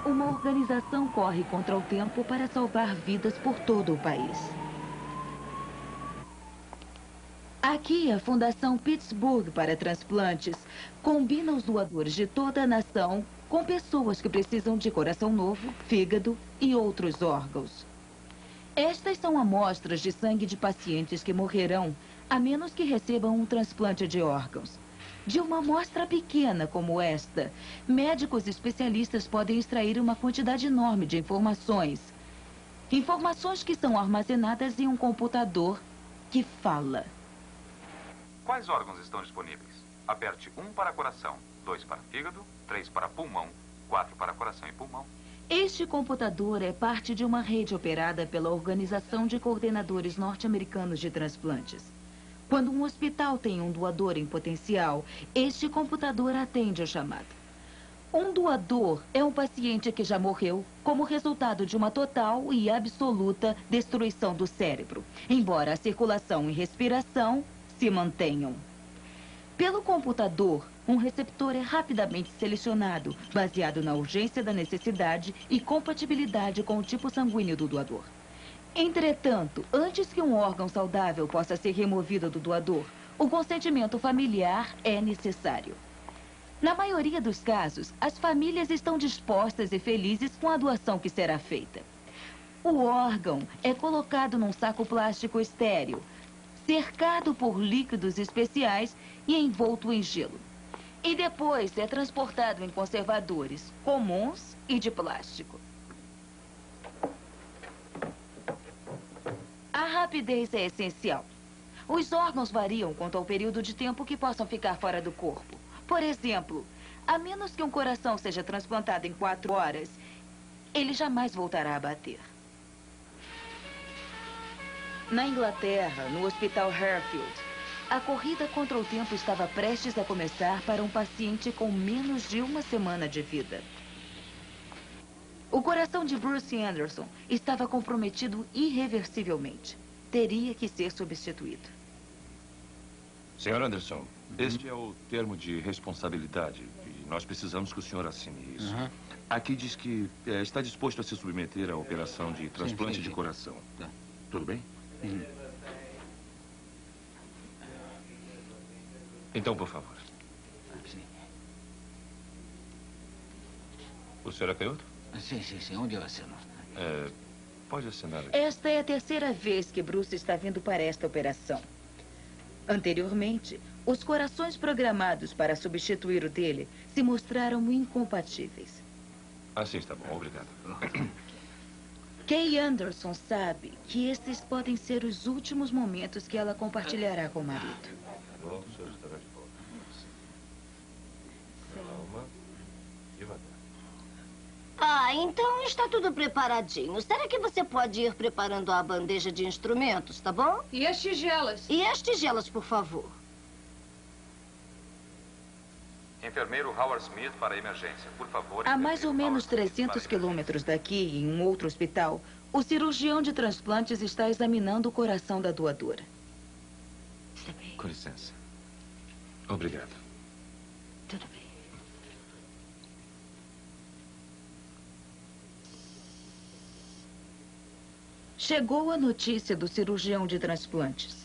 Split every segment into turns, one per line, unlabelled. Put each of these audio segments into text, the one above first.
Uma organização corre contra o tempo para salvar vidas por todo o país. Aqui, a Fundação Pittsburgh para Transplantes combina os doadores de toda a nação com pessoas que precisam de coração novo, fígado e outros órgãos. Estas são amostras de sangue de pacientes que morrerão a menos que recebam um transplante de órgãos. De uma amostra pequena como esta, médicos especialistas podem extrair uma quantidade enorme de informações. Informações que são armazenadas em um computador que fala.
Quais órgãos estão disponíveis? Aperte 1 para coração, 2 para fígado, 3 para pulmão, 4 para coração e pulmão.
Este computador é parte de uma rede operada pela Organização de Coordenadores Norte-Americanos de Transplantes. Quando um hospital tem um doador em potencial, este computador atende o chamado. Um doador é um paciente que já morreu como resultado de uma total e absoluta destruição do cérebro, embora a circulação e respiração se mantenham. Pelo computador, um receptor é rapidamente selecionado, baseado na urgência da necessidade e compatibilidade com o tipo sanguíneo do doador. Entretanto, antes que um órgão saudável possa ser removido do doador, o consentimento familiar é necessário. Na maioria dos casos, as famílias estão dispostas e felizes com a doação que será feita. O órgão é colocado num saco plástico estéril, cercado por líquidos especiais e envolto em gelo. E depois é transportado em conservadores comuns e de plástico. A rapidez é essencial. Os órgãos variam quanto ao período de tempo que possam ficar fora do corpo. Por exemplo, a menos que um coração seja transplantado em 4 horas, ele jamais voltará a bater. Na Inglaterra, no Hospital Harefield, a corrida contra o tempo estava prestes a começar para um paciente com menos de 1 semana de vida. O coração de Bruce Anderson estava comprometido irreversivelmente. Teria que ser substituído.
Senhor Anderson, este é o termo de responsabilidade e nós precisamos que o senhor assine isso. Aqui diz que está disposto a se submeter à operação de transplante de coração.
Tá.
Tudo bem? Então, por favor.
Sim.
O senhor é canhoto?
Sim. Onde eu assino?
Pode assinar aqui.
Esta é a 3ª vez que Bruce está vindo para esta operação. Anteriormente, os corações programados para substituir o dele se mostraram incompatíveis.
Assim está bom, obrigado.
Kay Anderson sabe que esses podem ser os últimos momentos que ela compartilhará com o marido.
Bom, o senhor estará de volta. Calma. Devagar.
Então está tudo preparadinho. Será que você pode ir preparando a bandeja de instrumentos, tá bom?
E as tigelas?
E as tigelas, por favor.
Enfermeiro Howard Smith para emergência, por favor.
A mais ou menos
Howard Smith
300
para
quilômetros daqui, em um outro hospital, o cirurgião de transplantes está examinando o coração da doadora.
Está bem.
Com licença. Obrigado.
Tudo bem.
Chegou a notícia do cirurgião de transplantes.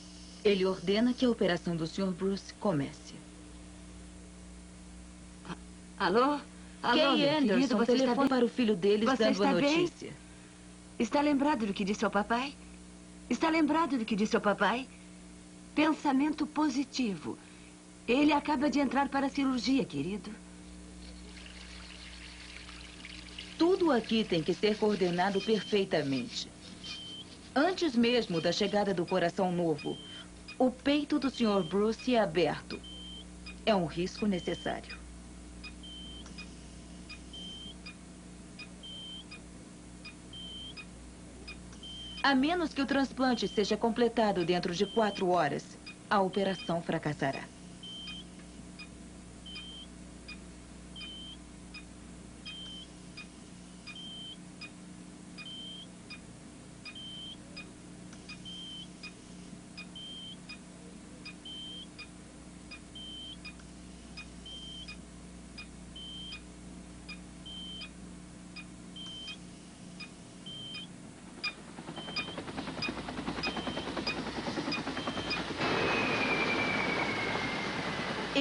Ele ordena que a operação do Sr. Bruce comece.
Alô?
Kay
meu querido,
Anderson
você está
telefona
bem?
para o filho deles
Você
dando
está
a
bem?
notícia.
Está lembrado do que disse ao papai? Está lembrado do que disse ao papai? Pensamento positivo. Ele acaba de entrar para a cirurgia, querido.
Tudo aqui tem que ser coordenado perfeitamente. Antes mesmo da chegada do coração novo, o peito do Sr. Bruce é aberto. É um risco necessário. A menos que o transplante seja completado dentro de 4 horas, a operação fracassará.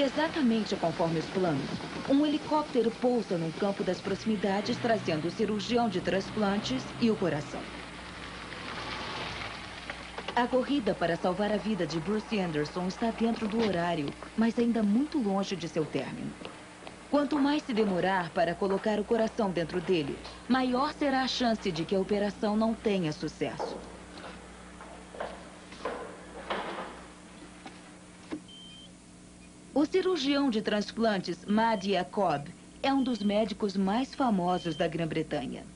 Exatamente conforme os planos, um helicóptero pousa num campo das proximidades, trazendo o cirurgião de transplantes e o coração. A corrida para salvar a vida de Bruce Anderson está dentro do horário, mas ainda muito longe de seu término. Quanto mais se demorar para colocar o coração dentro dele, maior será a chance de que a operação não tenha sucesso. O cirurgião de transplantes, Mahdi Yacob, é um dos médicos mais famosos da Grã-Bretanha.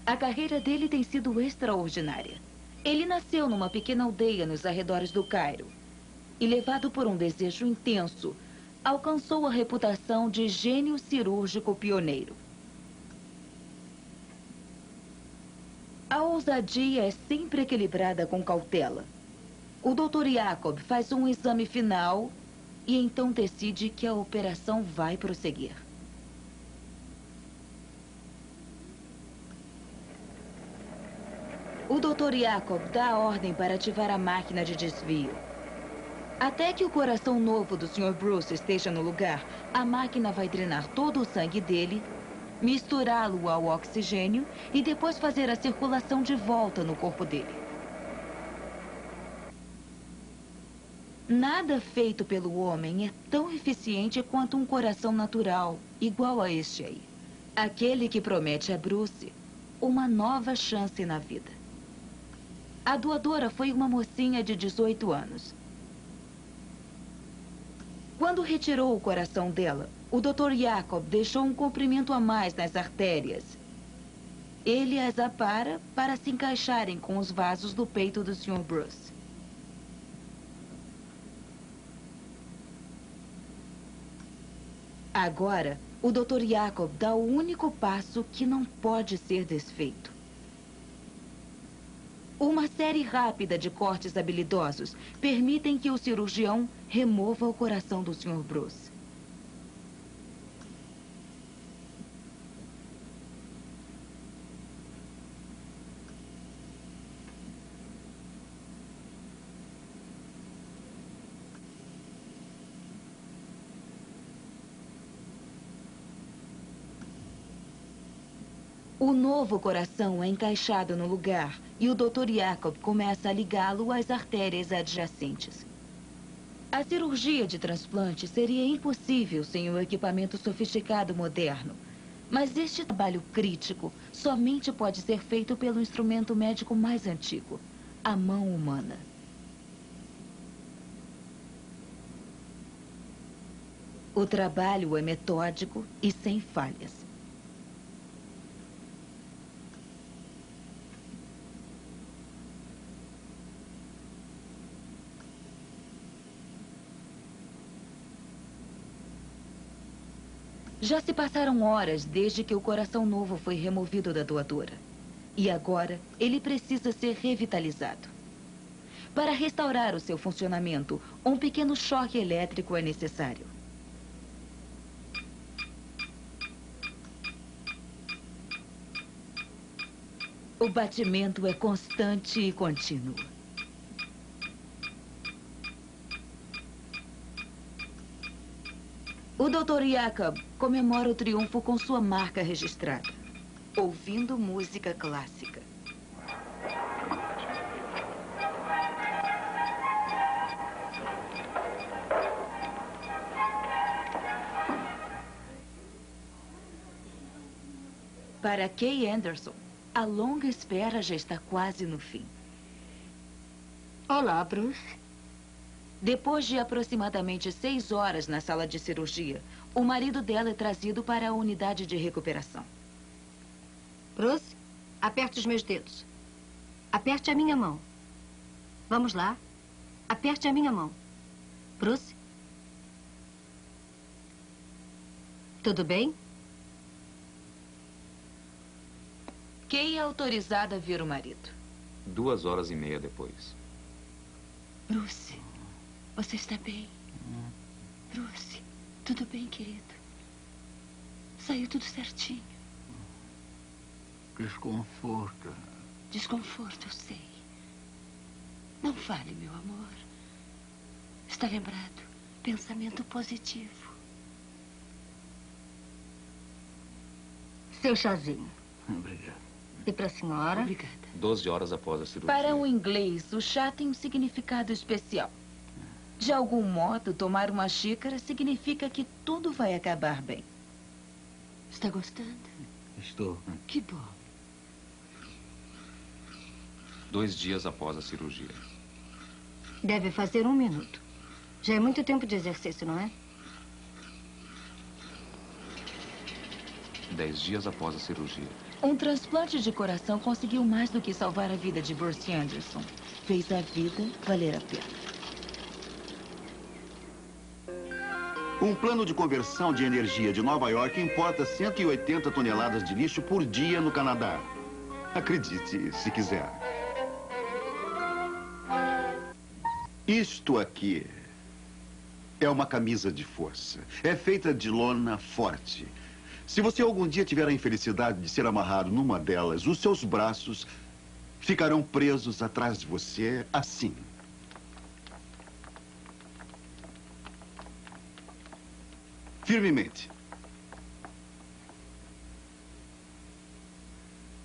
A carreira dele tem sido extraordinária. Ele nasceu numa pequena aldeia nos arredores do Cairo e, levado por um desejo intenso, alcançou a reputação de gênio cirúrgico pioneiro. A ousadia é sempre equilibrada com cautela. O Dr. Yacob faz um exame final e então decide que a operação vai prosseguir. O Dr. Yacob dá a ordem para ativar a máquina de desvio. Até que o coração novo do Sr. Bruce esteja no lugar, a máquina vai drenar todo o sangue dele, misturá-lo ao oxigênio e depois fazer a circulação de volta no corpo dele. Nada feito pelo homem é tão eficiente quanto um coração natural, igual a este aí. Aquele que promete a Bruce uma nova chance na vida. A doadora foi uma mocinha de 18 anos. Quando retirou o coração dela, o Dr. Yacob deixou um comprimento a mais nas artérias. Ele as apara para se encaixarem com os vasos do peito do Sr. Bruce. Agora, o Dr. Yacob dá o único passo que não pode ser desfeito. Uma série rápida de cortes habilidosos permitem que o cirurgião remova o coração do Sr. Bruce. O novo coração é encaixado no lugar e o Dr. Yacob começa a ligá-lo às artérias adjacentes. A cirurgia de transplante seria impossível sem um equipamento sofisticado moderno. Mas este trabalho crítico somente pode ser feito pelo instrumento médico mais antigo, a mão humana. O trabalho é metódico e sem falhas. Já se passaram horas desde que o coração novo foi removido da doadora. E agora, ele precisa ser revitalizado. Para restaurar o seu funcionamento, um pequeno choque elétrico é necessário. O batimento é constante e contínuo. O Dr. Yacob comemora o triunfo com sua marca registrada, ouvindo música clássica. Para Kay Anderson, a longa espera já está quase no fim.
Olá, Bruce.
Depois de aproximadamente 6 horas na sala de cirurgia, o marido dela é trazido para a unidade de recuperação.
Bruce, aperte os meus dedos. Aperte a minha mão. Vamos lá. Aperte a minha mão. Bruce? Tudo bem?
Kay é autorizada a ver o marido.
2h30 depois.
Bruce, você está bem? Bruce, tudo bem, querido? Saiu tudo certinho.
Desconforto.
Desconforto, eu sei. Não fale, meu amor. Está lembrado? pensamento positivo. Seu chazinho.
Obrigado.
E para a senhora?
Obrigada.
12 horas após a cirurgia.
Para um inglês, o chá tem um significado especial. De algum modo, tomar uma xícara significa que tudo vai acabar bem.
Está gostando?
Estou.
Que bom.
2 dias após a cirurgia.
Deve fazer 1 minuto. Já é muito tempo de exercício, não é?
10 dias após a cirurgia.
Um transplante de coração conseguiu mais do que salvar a vida de Bruce Anderson. Fez a vida valer a pena.
Um plano de conversão de energia de Nova York importa 180 toneladas de lixo por dia no Canadá. Acredite, se quiser. Isto aqui é uma camisa de força. É feita de lona forte. Se você algum dia tiver a infelicidade de ser amarrado numa delas, os seus braços ficarão presos atrás de você assim. Firmemente.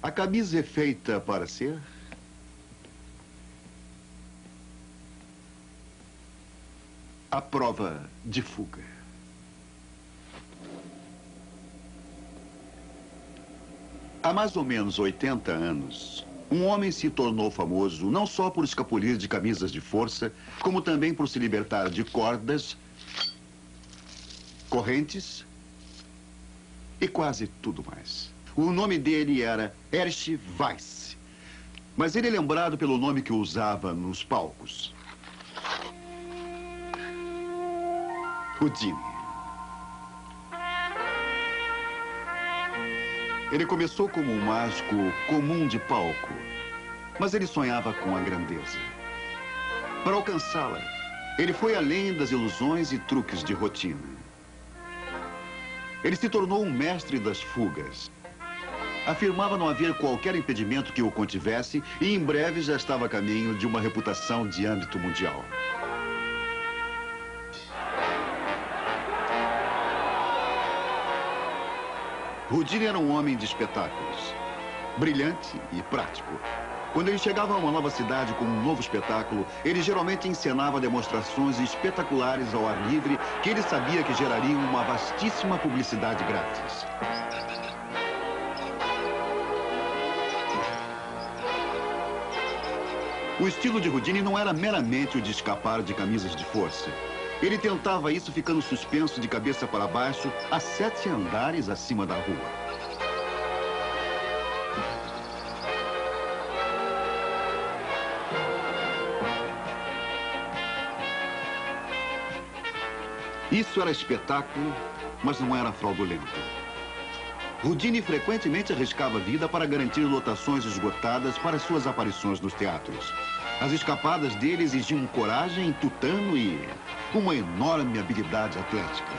A camisa é feita para ser a prova de fuga. Há mais ou menos 80 anos, um homem se tornou famoso não só por escapulir de camisas de força, como também por se libertar de cordas, correntes e quase tudo mais. O nome dele era Erich Weiss, mas ele é lembrado pelo nome que usava nos palcos: Houdini. Ele começou como um mágico comum de palco, mas ele sonhava com a grandeza. Para alcançá-la, ele foi além das ilusões e truques de rotina. Ele se tornou um mestre das fugas. Afirmava não haver qualquer impedimento que o contivesse e em breve já estava a caminho de uma reputação de âmbito mundial. Houdini era um homem de espetáculos, brilhante e prático. Quando ele chegava a uma nova cidade com um novo espetáculo, ele geralmente encenava demonstrações espetaculares ao ar livre que ele sabia que gerariam uma vastíssima publicidade grátis. O estilo de Houdini não era meramente o de escapar de camisas de força. Ele tentava isso ficando suspenso de cabeça para baixo a 7 andares acima da rua. Isso era espetáculo, mas não era fraudulento. Houdini frequentemente arriscava a vida para garantir lotações esgotadas para suas aparições nos teatros. As escapadas dele exigiam coragem, tutano e uma enorme habilidade atlética.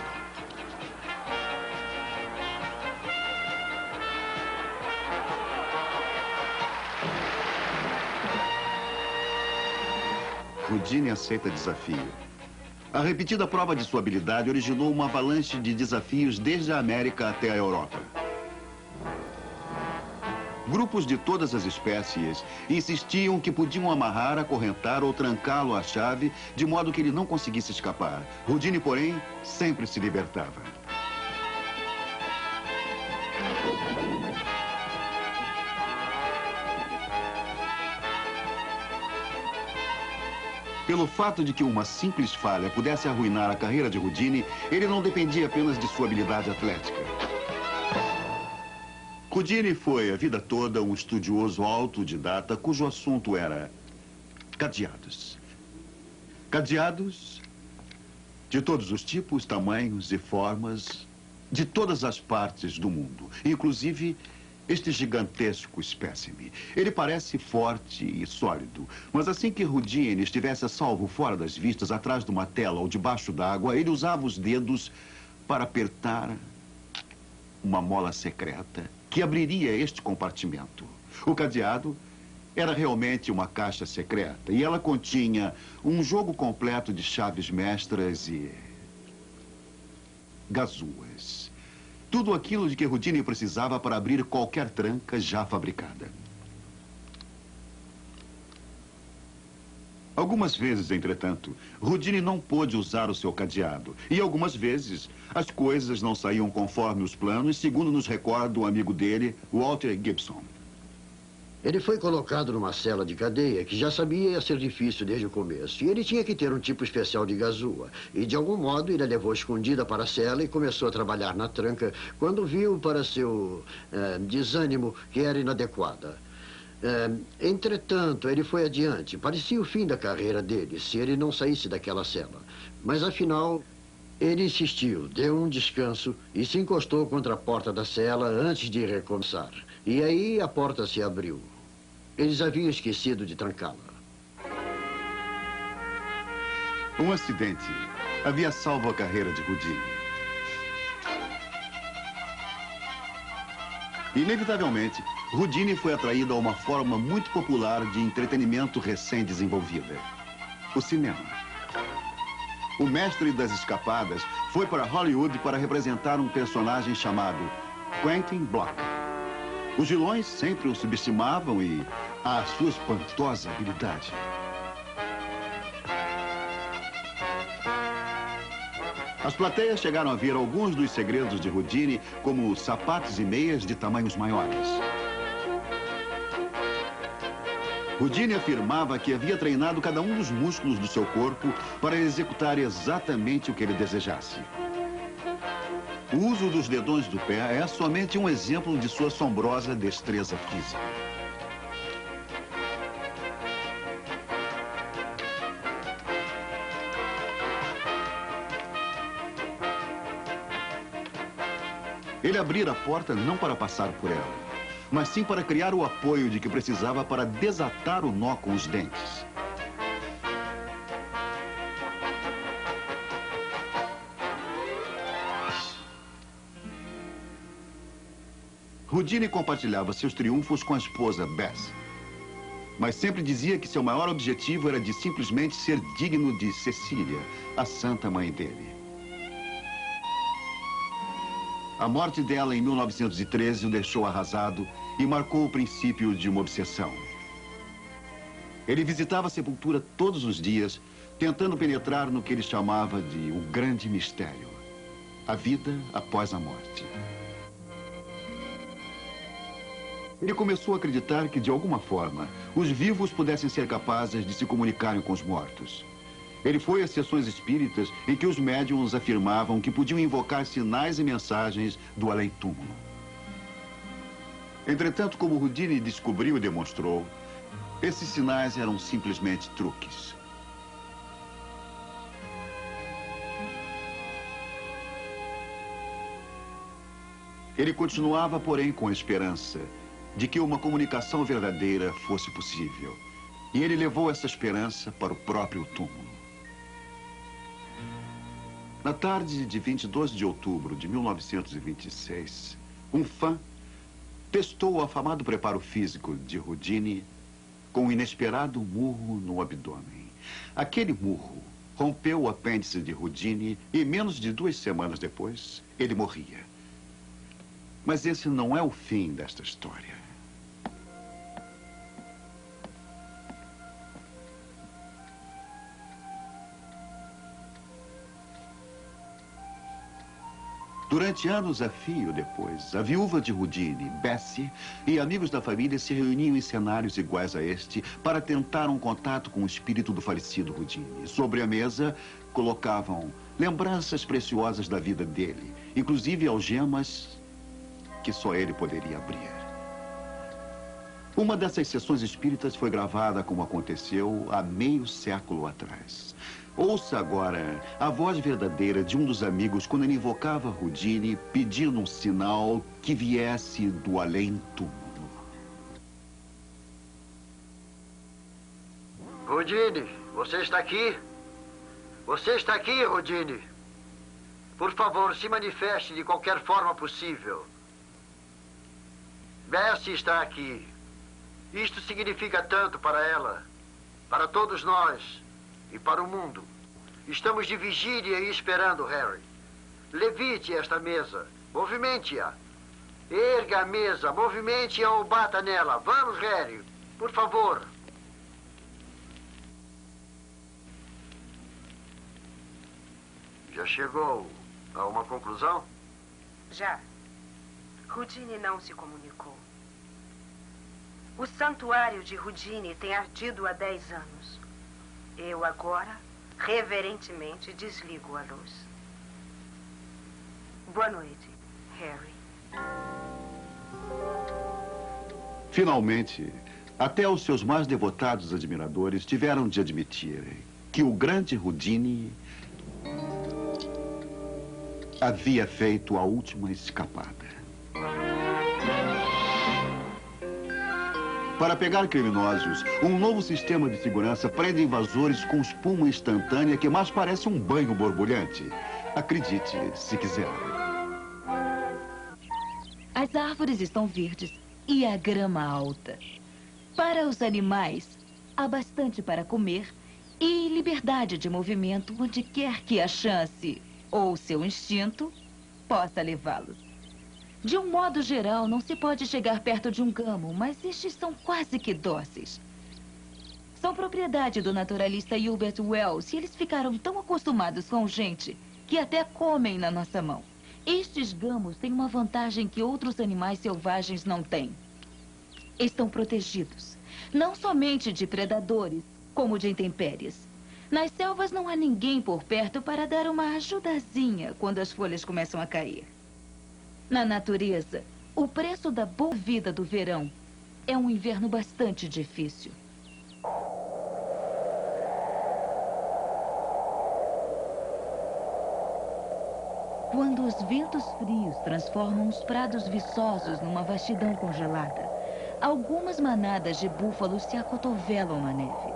Houdini aceita desafio. A repetida prova de sua habilidade originou uma avalanche de desafios desde a América até a Europa. Grupos de todas as espécies insistiam que podiam amarrar, acorrentar ou trancá-lo à chave, de modo que ele não conseguisse escapar. Houdini, porém, sempre se libertava. Pelo fato de que uma simples falha pudesse arruinar a carreira de Houdini, ele não dependia apenas de sua habilidade atlética. Houdini foi a vida toda um estudioso autodidata cujo assunto era cadeados. Cadeados de todos os tipos, tamanhos e formas, de todas as partes do mundo, inclusive este gigantesco espécime. Ele parece forte e sólido, mas assim que Houdini estivesse a salvo fora das vistas, atrás de uma tela ou debaixo d'água, ele usava os dedos para apertar uma mola secreta que abriria este compartimento. O cadeado era realmente uma caixa secreta e ela continha um jogo completo de chaves mestras e gazuas. Tudo aquilo de que Houdini precisava para abrir qualquer tranca já fabricada. Algumas vezes, entretanto, Houdini não pôde usar o seu cadeado. E algumas vezes, as coisas não saíam conforme os planos, segundo nos recorda o amigo dele, Walter Gibson.
Ele foi colocado numa cela de cadeia que já sabia ia ser difícil desde o começo. E ele tinha que ter um tipo especial de gazua. E, de algum modo, ele a levou escondida para a cela e começou a trabalhar na tranca quando viu, para seu desânimo, que era inadequada. Entretanto, ele foi adiante. Parecia o fim da carreira dele, se ele não saísse daquela cela. Mas, afinal, ele insistiu, deu um descanso e se encostou contra a porta da cela antes de recomeçar. E aí a porta se abriu. Eles haviam esquecido de trancá-la.
Um acidente havia salvo a carreira de Houdini. Inevitavelmente, Houdini foi atraído a uma forma muito popular de entretenimento recém-desenvolvida: o cinema. O mestre das escapadas foi para Hollywood para representar um personagem chamado Quentin Block. Os vilões sempre o subestimavam e a sua espantosa habilidade. As plateias chegaram a ver alguns dos segredos de Houdini, como sapatos e meias de tamanhos maiores. Houdini afirmava que havia treinado cada um dos músculos do seu corpo para executar exatamente o que ele desejasse. O uso dos dedões do pé é somente um exemplo de sua assombrosa destreza física. Ele abria a porta não para passar por ela, mas sim para criar o apoio de que precisava para desatar o nó com os dentes. Houdini compartilhava seus triunfos com a esposa, Bess. Mas sempre dizia que seu maior objetivo era de simplesmente ser digno de Cecília, a santa mãe dele. A morte dela em 1913 o deixou arrasado e marcou o princípio de uma obsessão. Ele visitava a sepultura todos os dias, tentando penetrar no que ele chamava de o grande mistério: a vida após a morte. Ele começou a acreditar que, de alguma forma, os vivos pudessem ser capazes de se comunicarem com os mortos. Ele foi a sessões espíritas em que os médiuns afirmavam que podiam invocar sinais e mensagens do além-túmulo. Entretanto, como Houdini descobriu e demonstrou, esses sinais eram simplesmente truques. Ele continuava, porém, com a esperança de que uma comunicação verdadeira fosse possível. E ele levou essa esperança para o próprio túmulo. Na tarde de 22 de outubro de 1926, um fã testou o afamado preparo físico de Houdini com um inesperado murro no abdômen. Aquele murro rompeu o apêndice de Houdini e, menos de 2 semanas depois, ele morria. Mas esse não é o fim desta história. Durante anos a fio depois, a viúva de Houdini, Bessie, e amigos da família se reuniam em cenários iguais a este para tentar um contato com o espírito do falecido Houdini. Sobre a mesa, colocavam lembranças preciosas da vida dele, inclusive algemas que só ele poderia abrir. Uma dessas sessões espíritas foi gravada como aconteceu há meio século atrás. Ouça agora a voz verdadeira de um dos amigos quando ele invocava Houdini, pedindo um sinal que viesse do além-túmulo.
Houdini, você está aqui? Você está aqui, Houdini? Por favor, se manifeste de qualquer forma possível. Bessie está aqui. Isto significa tanto para ela, para todos nós e para o mundo. Estamos de vigília e esperando, Harry. Levite esta mesa. Movimente-a. Erga a mesa, movimente-a ou bata nela. Vamos, Harry. Por favor. Já chegou a uma conclusão?
Já. Houdini não se comunicou. O santuário de Houdini tem ardido há 10 anos. Eu agora, reverentemente, desligo a luz. Boa noite, Harry.
Finalmente, até os seus mais devotados admiradores tiveram de admitir que o grande Houdini havia feito a última escapada. Para pegar criminosos, um novo sistema de segurança prende invasores com espuma instantânea que mais parece um banho borbulhante. Acredite, se quiser.
As árvores estão verdes e a grama alta. Para os animais, há bastante para comer e liberdade de movimento onde quer que a chance ou seu instinto possa levá-los. De um modo geral, não se pode chegar perto de um gamo, mas estes são quase que dóceis. São propriedade do naturalista Hubert Wells e eles ficaram tão acostumados com gente que até comem na nossa mão. Estes gamos têm uma vantagem que outros animais selvagens não têm. Estão protegidos, não somente de predadores, como de intempéries. Nas selvas não há ninguém por perto para dar uma ajudazinha quando as folhas começam a cair. Na natureza, o preço da boa vida do verão é um inverno bastante difícil. Quando os ventos frios transformam os prados viçosos numa vastidão congelada, algumas manadas de búfalos se acotovelam na neve.